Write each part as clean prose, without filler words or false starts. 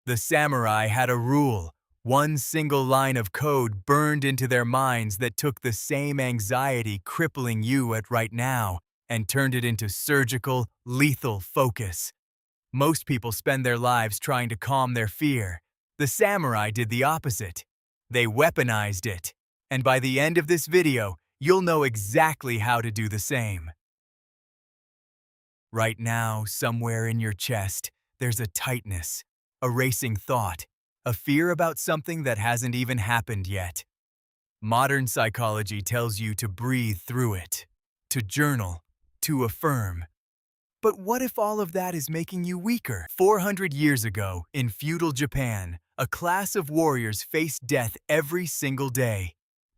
The samurai had a rule, one single line of code burned into their minds that took the same anxiety crippling you at right now and turned it into surgical, lethal focus. Most people spend their lives trying to calm their fear. The samurai did the opposite. They weaponized it. And by the end of this video, you'll know exactly how to do the same. Right now, somewhere in your chest, there's a tightness, a racing thought, a fear about something that hasn't even happened yet. Modern psychology tells you to breathe through it, to journal, to affirm. But what if all of that is making you weaker? 400 years ago, in feudal Japan, a class of warriors faced death every single day.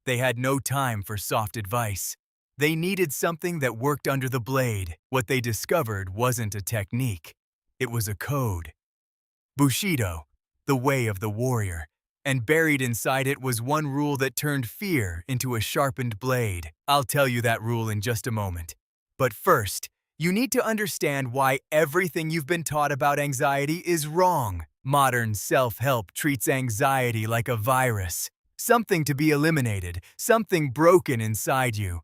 They had no time for soft advice. They needed something that worked under the blade. What they discovered wasn't a technique. It was a code. Bushido, the way of the warrior. And buried inside it was one rule that turned fear into a sharpened blade. I'll tell you that rule in just a moment. But first, you need to understand why everything you've been taught about anxiety is wrong. Modern self-help treats anxiety like a virus, something to be eliminated, something broken inside you.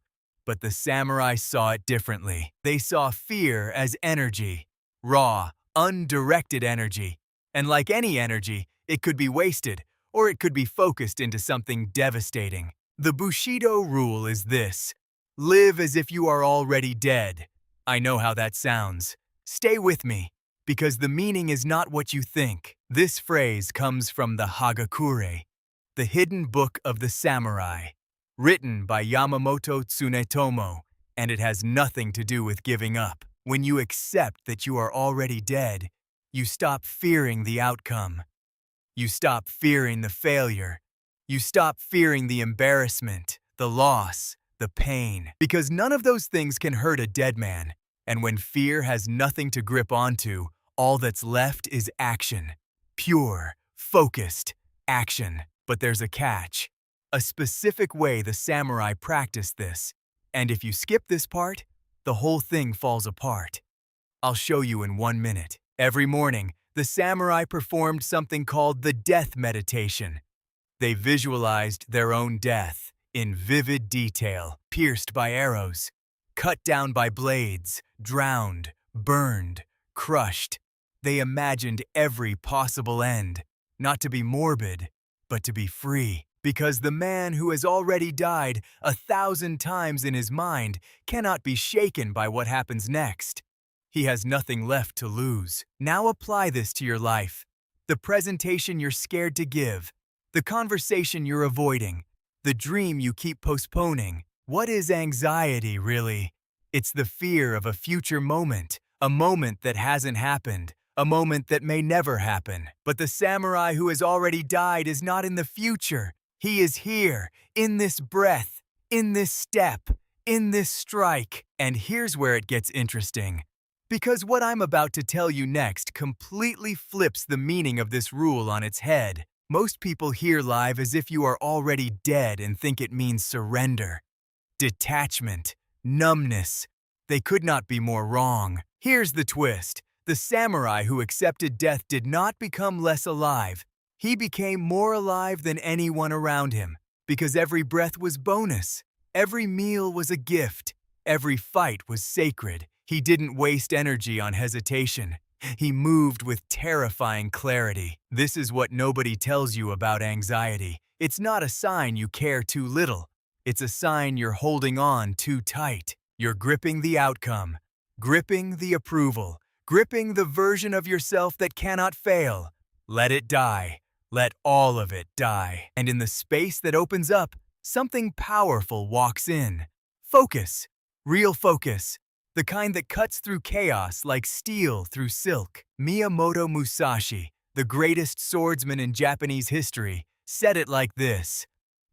But the samurai saw it differently. They saw fear as energy, raw, undirected energy. And like any energy, it could be wasted, or it could be focused into something devastating. The Bushido Rule is this: live as if you are already dead. I know how that sounds. Stay with me, because the meaning is not what you think. This phrase comes from the Hagakure, the hidden book of the samurai, written by Yamamoto Tsunetomo, and it has nothing to do with giving up. When you accept that you are already dead, you stop fearing the outcome. You stop fearing the failure. You stop fearing the embarrassment, the loss, the pain, because none of those things can hurt a dead man. And when fear has nothing to grip onto, all that's left is action. Pure, focused action. But there's a catch. A specific way the samurai practiced this. And if you skip this part, the whole thing falls apart. I'll show you in 1 minute. Every morning, the samurai performed something called the death meditation. They visualized their own death in vivid detail, pierced by arrows, cut down by blades, drowned, burned, crushed. They imagined every possible end, not to be morbid, but to be free. Because the man who has already died 1,000 times in his mind cannot be shaken by what happens next. He has nothing left to lose. Now apply this to your life. The presentation you're scared to give, the conversation you're avoiding, the dream you keep postponing. What is anxiety, really? It's the fear of a future moment, a moment that hasn't happened, a moment that may never happen. But the samurai who has already died is not in the future. He is here, in this breath, in this step, in this strike. And here's where it gets interesting. Because what I'm about to tell you next completely flips the meaning of this rule on its head. Most people hear live as if you are already dead and think it means surrender, detachment, numbness. They could not be more wrong. Here's the twist. The samurai who accepted death did not become less alive. He became more alive than anyone around him, because every breath was bonus. Every meal was a gift. Every fight was sacred. He didn't waste energy on hesitation. He moved with terrifying clarity. This is what nobody tells you about anxiety. It's not a sign you care too little. It's a sign you're holding on too tight. You're gripping the outcome, gripping the approval, gripping the version of yourself that cannot fail. Let it die. Let all of it die. And in the space that opens up, something powerful walks in. Focus. Real focus. The kind that cuts through chaos like steel through silk. Miyamoto Musashi, the greatest swordsman in Japanese history, said it like this: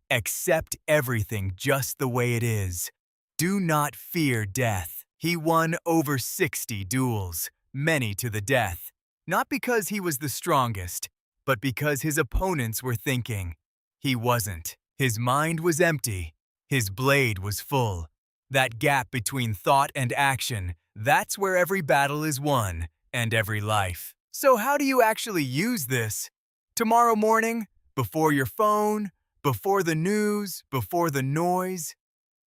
accept everything just the way it is. Do not fear death. He won over 60 duels, many to the death. Not because he was the strongest, but because his opponents were thinking. He wasn't. His mind was empty. His blade was full. That gap between thought and action, that's where every battle is won, and every life. So how do you actually use this? Tomorrow morning? Before your phone? Before the news? Before the noise?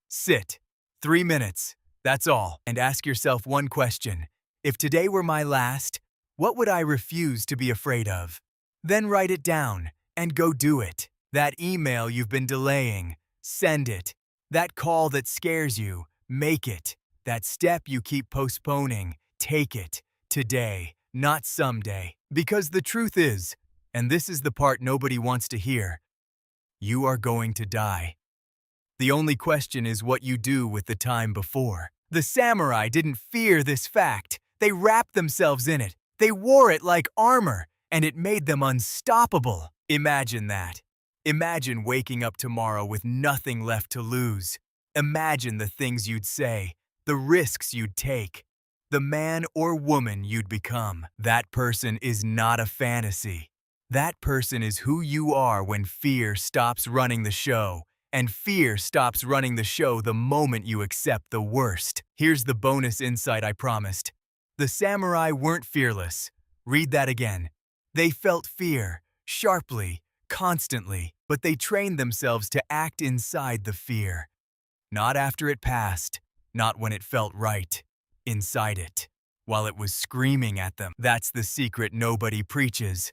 Sit. 3 minutes. That's all. And ask yourself one question. If today were my last, what would I refuse to be afraid of? Then write it down and go do it. That email you've been delaying, send it. That call that scares you, make it. That step you keep postponing, take it. Today, not someday. Because the truth is, and this is the part nobody wants to hear, you are going to die. The only question is what you do with the time before. The samurai didn't fear this fact. They wrapped themselves in it. They wore it like armor, and it made them unstoppable. Imagine that. Imagine waking up tomorrow with nothing left to lose. Imagine the things you'd say, the risks you'd take, the man or woman you'd become. That person is not a fantasy. That person is who you are when fear stops running the show. And fear stops running the show the moment you accept the worst. Here's the bonus insight I promised. The samurai weren't fearless. Read that again. They felt fear, sharply, constantly, but they trained themselves to act inside the fear. Not after it passed, not when it felt right. Inside it, while it was screaming at them. That's the secret nobody preaches.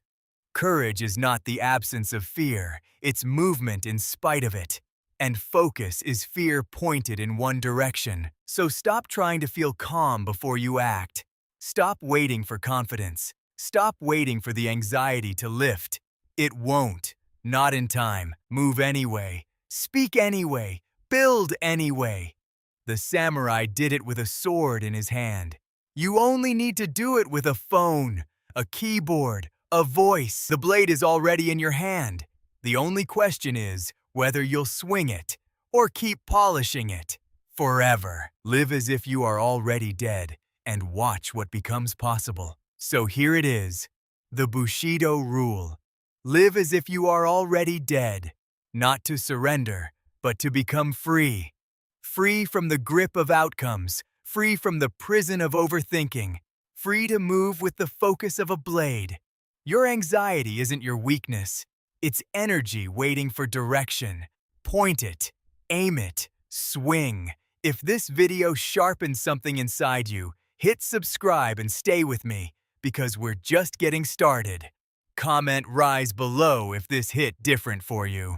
Courage is not the absence of fear, it's movement in spite of it. And focus is fear pointed in one direction. So stop trying to feel calm before you act. Stop waiting for confidence. Stop waiting for the anxiety to lift. It won't. Not in time. Move anyway. Speak anyway. Build anyway. The samurai did it with a sword in his hand. You only need to do it with a phone, a keyboard, a voice. The blade is already in your hand. The only question is whether you'll swing it or keep polishing it. Forever. Live as if you are already dead and watch what becomes possible. So here it is, the Bushido Rule. Live as if you are already dead, not to surrender, but to become free. Free from the grip of outcomes, free from the prison of overthinking, free to move with the focus of a blade. Your anxiety isn't your weakness. It's energy waiting for direction. Point it, aim it, swing. If this video sharpened something inside you, hit subscribe and stay with me, because we're just getting started. Comment rise below if this hit different for you.